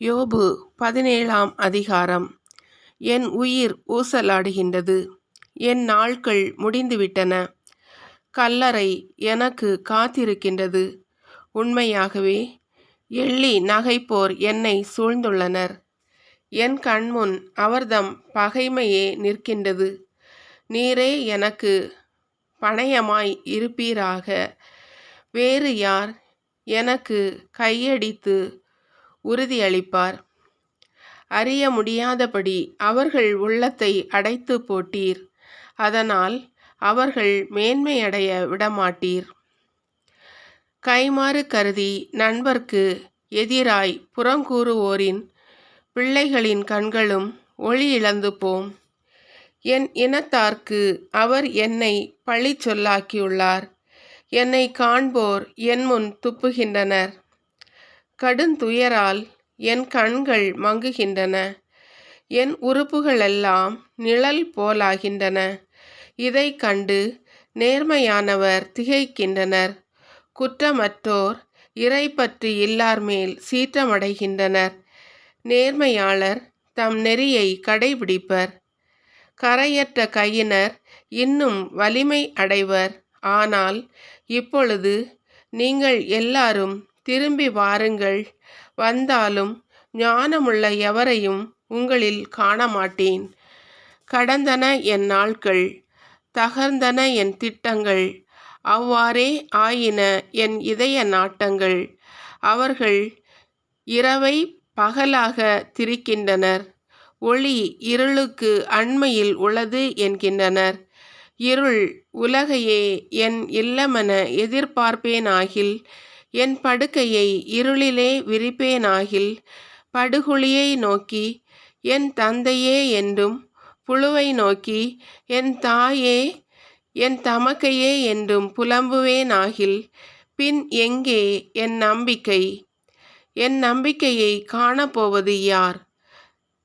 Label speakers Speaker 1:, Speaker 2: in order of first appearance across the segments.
Speaker 1: யோபு 17ஆம் அதிகாரம். என் உயிர் ஊசலாடுகின்றது, என் நாட்கள் முடிந்துவிட்டன. கல்லறை எனக்கு காத்திருக்கின்றது. உண்மையாகவே எள்ளி நகைப்போர் என்னை சூழ்ந்துள்ளனர். என் கண்முன் அவர்தம் பகைமையே நிற்கின்றது. நீரே எனக்கு பணயமாய் இருப்பீராக. வேறு யார் எனக்கு கையடித்து உறுதியளிப்பார்? அறிய முடியாதபடி அவர்கள் உள்ளத்தை அடைத்து போட்டீர். அதனால் அவர்கள் மேன்மையடைய விடமாட்டீர். கைமாறு கருதி நண்பர்க்கு எதிராய் புறங்கூறுவோரின் பிள்ளைகளின் கண்களும் ஒளி இழந்து போம். என் இனத்தார்க்கு அவர் என்னை பழி சொல்லாக்கியுள்ளார். என்னை காண்போர் என் முன் துப்புகின்றனர். கடுந்துயரால் என் கண்கள் மங்குகின்றன. என் உறுப்புகளெல்லாம் நிழல் போலாகின்றன. இதை கண்டு நேர்மையானவர் திகைக்கின்றனர். குற்றமற்றோர் இறைப்பற்று இல்லார் மேல் சீற்றமடைகின்றனர். நேர்மையாளர் தம் நெறியை கடைபிடிப்பர். கரையற்ற கையினர் இன்னும் வலிமை அடைவர். ஆனால் இப்பொழுது நீங்கள் எல்லாரும் திரும்பி வாருங்கள். வந்தாலும் ஞானமுள்ள எவரையும் உங்களில் காணமாட்டேன். கடந்தன என் நாட்கள், தகர்ந்தன என் திட்டங்கள். அவ்வாறே ஆயின என் இதய நாட்டங்கள். அவர்கள் இரவை பகலாக திரிக்கின்றனர். ஒளி இருளுக்கு அண்மையில் உள்ளது என்கின்றனர். இருள் உலகையே என் இல்லமென எதிர்பார்ப்பேனாகில், என் படுக்கையை இருளிலே விரிப்பேனாகில், படுகுழியை நோக்கி என் தந்தையே என்றும், புழுவை நோக்கி என் தாயே, என் தமக்கையே என்றும் புலம்புவேனாகில், பின் எங்கே என் நம்பிக்கை? என் நம்பிக்கையை காணப்போவது யார்?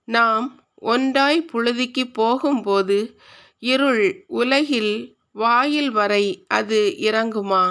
Speaker 1: நாம் ஒன்றாய் புழுதிக்கு போகும்போது இருள் உலகில் வாயில் வரை அது இறங்குமா?